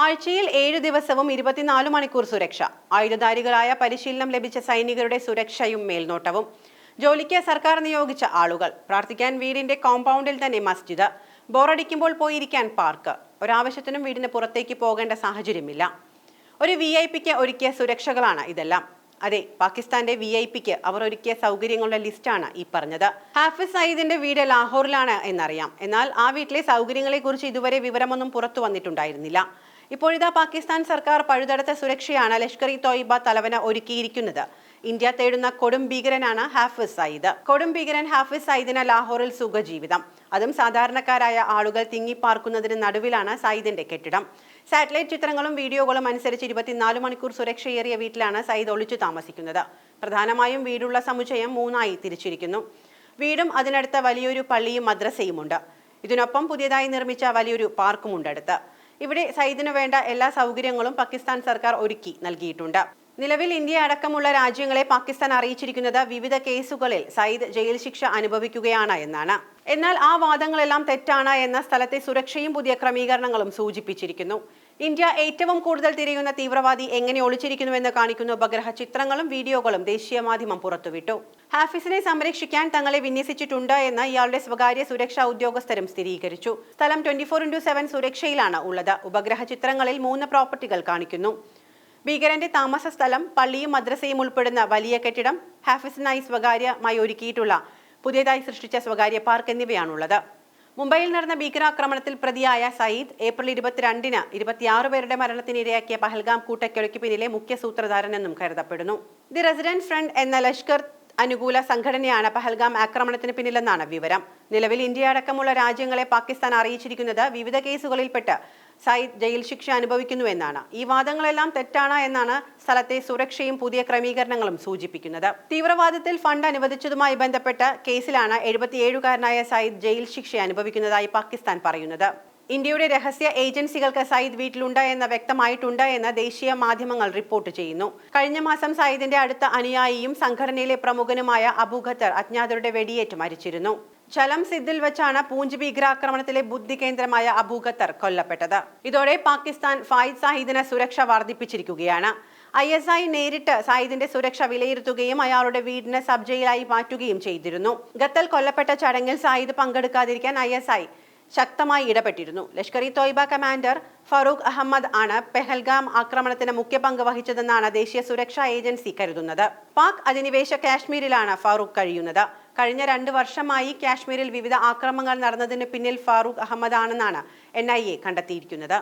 ആഴ്ചയിൽ 7 ദിവസവും 24 മണിക്കൂർ സുരക്ഷ. ആയുധധാരികളായ പരിശീലനം ലഭിച്ച സൈനികരുടെ സുരക്ഷയും മേൽനോട്ടവും. ജോലിക്ക് സർക്കാർ നിയോഗിച്ച ആളുകൾ. പ്രാർത്ഥിക്കാൻ വീടിന്റെ കോമ്പൗണ്ടിൽ തന്നെ മസ്ജിദ്. ബോറടിക്കുമ്പോൾ പോയിരിക്കാൻ പാർക്ക്. ഒരാവശ്യത്തിനും വീടിന് പുറത്തേക്ക് പോകേണ്ട സാഹചര്യമില്ല. ഒരു VIP-ക്ക് ഒരുക്കിയ സുരക്ഷകളാണ് ഇതെല്ലാം. അതെ, പാകിസ്ഥാന്റെ VIP-ക്ക് അവർ ഒരുക്കിയ സൗകര്യങ്ങളുടെ ലിസ്റ്റാണ് ഈ പറഞ്ഞത്. ഹാഫിസ് സയ്യിദിന്റെ വീട് ലാഹോറിലാണ് എന്നറിയാം. എന്നാൽ ആ വീട്ടിലെ സൗകര്യങ്ങളെ കുറിച്ച് ഇതുവരെ വിവരമൊന്നും പുറത്തു വന്നിട്ടുണ്ടായിരുന്നില്ല. ഇപ്പോഴിതാ പാകിസ്ഥാൻ സർക്കാർ പഴുതടച്ച സുരക്ഷയാണ് ലഷ്കർ ഇ തോയ്ബ തലവന ഒരുക്കിയിരിക്കുന്നത്. ഇന്ത്യ തേടുന്ന കൊടും ഭീകരനാണ് ഹാഫിസ് സയ്യിദ്. കൊടും ഭീകരൻ ഹാഫിസ് സയ്യിദിന് ലാഹോറിൽ സുഖജീവിതം. അതും സാധാരണക്കാരായ ആളുകൾ തിങ്ങിപ്പാർക്കുന്നതിന് നടുവിലാണ് സയ്യിദിന്റെ കെട്ടിടം. സാറ്റലൈറ്റ് ചിത്രങ്ങളും വീഡിയോകളും അനുസരിച്ച് 24 മണിക്കൂർ സുരക്ഷയേറിയ വീട്ടിലാണ് സയ്യിദ് ഒളിച്ചു താമസിക്കുന്നത്. പ്രധാനമായും വീടുള്ള സമുച്ചയം 3ആയി തിരിച്ചിരിക്കുന്നു. വീടും അതിനടുത്ത വലിയൊരു പള്ളിയും മദ്രസയുമുണ്ട്. ഇതിനൊപ്പം പുതിയതായി നിർമ്മിച്ച വലിയൊരു പാർക്കുമുണ്ട് അടുത്ത്. ഇവിടെ സയ്യിദിനു വേണ്ട എല്ലാ സൗകര്യങ്ങളും പാകിസ്ഥാൻ സർക്കാർ ഒരുക്കി നൽകിയിട്ടുണ്ട്. നിലവിൽ ഇന്ത്യ അടക്കമുള്ള രാജ്യങ്ങളെ പാകിസ്ഥാൻ അറിയിച്ചിരിക്കുന്നത് വിവിധ കേസുകളിൽ സയ്യിദ് ജയിൽ ശിക്ഷ അനുഭവിക്കുകയാണ് എന്നാണ്. എന്നാൽ ആ വാദങ്ങളെല്ലാം തെറ്റാണ് എന്ന സ്ഥലത്തെ സുരക്ഷയും പുതിയ ക്രമീകരണങ്ങളും സൂചിപ്പിച്ചിരിക്കുന്നു. ഇന്ത്യ ഏറ്റവും കൂടുതൽ തിരയുന്ന തീവ്രവാദി എങ്ങനെ ഒളിച്ചിരിക്കുന്നുവെന്ന് കാണിക്കുന്ന ഉപഗ്രഹ ചിത്രങ്ങളും വീഡിയോകളും ദേശീയ മാധ്യമം പുറത്തുവിട്ടു. ഹാഫിസിനെ സംരക്ഷിക്കാൻ തങ്ങളെ വിന്യസിച്ചിട്ടുണ്ട് എന്ന് ഇയാളുടെ സ്വകാര്യ സുരക്ഷാ ഉദ്യോഗസ്ഥരും സ്ഥിരീകരിച്ചു. സ്ഥലം 24x7 സുരക്ഷയിലാണ് ഉള്ളത്. ഉപഗ്രഹ ചിത്രങ്ങളിൽ 3 പ്രോപ്പർട്ടികൾ കാണിക്കുന്നു. ഭീകരന്റെ താമസ സ്ഥലം, പള്ളിയും മദ്രസയും ഉൾപ്പെടുന്ന വലിയ കെട്ടിടം, ഹാഫിസിനായി സ്വകാര്യമായി ഒരുക്കിയിട്ടുള്ള പുതിയതായി സൃഷ്ടിച്ച സ്വകാര്യ പാർക്ക് എന്നിവയാണുള്ളത്. മുംബൈയിൽ നടന്ന ഭീകരാക്രമണത്തിൽ പ്രതിയായ സയ്യിദ് ഏപ്രിൽ 22-ന് 26 പേരുടെ മരണത്തിനിരയാക്കിയ പഹൽഗാം കൂട്ടക്കൊലയ്ക്ക് പിന്നിലെ മുഖ്യ സൂത്രധാരനെന്നും കരുതപ്പെടുന്നു. ദി റെസിഡന്റ് ഫ്രണ്ട് എന്ന ലഷ്കർ അനുകൂല സംഘടനയാണ് പഹൽഗാം ആക്രമണത്തിന് പിന്നിലെന്നാണ് വിവരം. നിലവിൽ ഇന്ത്യ അടക്കമുള്ള രാജ്യങ്ങളെ പാകിസ്ഥാൻ അറിയിച്ചിരിക്കുന്നത് വിവിധ കേസുകളിൽപ്പെട്ട് സയ്യിദ് ജയിൽ ശിക്ഷ അനുഭവിക്കുന്നുവെന്നാണ്. ഈ വാദങ്ങളെല്ലാം തെറ്റാണ് എന്നാണ് സ്ഥലത്തെ സുരക്ഷയും പുതിയ ക്രമീകരണങ്ങളും സൂചിപ്പിക്കുന്നത്. തീവ്രവാദത്തിൽ ഫണ്ട് അനുവദിച്ചതുമായി ബന്ധപ്പെട്ട കേസിലാണ് 77-കാരനായ സയ്യിദ് ജയിൽ ശിക്ഷ അനുഭവിക്കുന്നതായി പാകിസ്ഥാൻ പറയുന്നത്. ഇന്ത്യയുടെ രഹസ്യ ഏജൻസികൾക്ക് സയ്യിദ് വീട്ടിലുണ്ട് എന്ന് വ്യക്തമായിട്ടുണ്ട് എന്ന് ദേശീയ മാധ്യമങ്ങൾ റിപ്പോർട്ട് ചെയ്യുന്നു. കഴിഞ്ഞ മാസം സയ്യിദിന്റെ അടുത്ത അനുയായിയും സംഘടനയിലെ പ്രമുഖനുമായ അബു ഖത്തർ അജ്ഞാതരുടെ വെടിയേറ്റ് മരിച്ചിരുന്നു. ചലം സിദ്ദിൽ വെച്ചാണ് പൂഞ്ച് ഭീകരാക്രമണത്തിലെ ബുദ്ധി കേന്ദ്രമായ അബു ഖത്തർ കൊല്ലപ്പെട്ടത്. ഇതോടെ പാകിസ്ഥാൻ ഫായിദ് സയ്യിദിന് സുരക്ഷ വർദ്ധിപ്പിച്ചിരിക്കുകയാണ്. ISI നേരിട്ട് സയ്യിദിന്റെ സുരക്ഷ വിലയിരുത്തുകയും അയാളുടെ വീടിന് സബ് ജയിലായി മാറ്റുകയും ചെയ്തിരുന്നു. ഖത്തൽ കൊല്ലപ്പെട്ട ചടങ്ങിൽ സയ്യിദ് പങ്കെടുക്കാതിരിക്കാൻ ISI ശക്തമായി ഇടപെട്ടിരുന്നു. ലഷ്കർ ഇ തോയ്ബ കമാൻഡർ ഫറൂഖ് അഹമ്മദ് ആണ് പെഹൽഗാം ആക്രമണത്തിന് മുഖ്യ പങ്ക് വഹിച്ചതെന്നാണ് ദേശീയ സുരക്ഷാ ഏജൻസി കരുതുന്നത്. പാക് അധിനിവേശ കാശ്മീരിലാണ് ഫാറൂഖ് കഴിയുന്നത്. കഴിഞ്ഞ 2 വർഷമായി കാശ്മീരിൽ വിവിധ ആക്രമണങ്ങൾ നടന്നതിന് പിന്നിൽ ഫാറൂഖ് അഹമ്മദ് ആണെന്നാണ് NIA കണ്ടെത്തിയിരിക്കുന്നത്.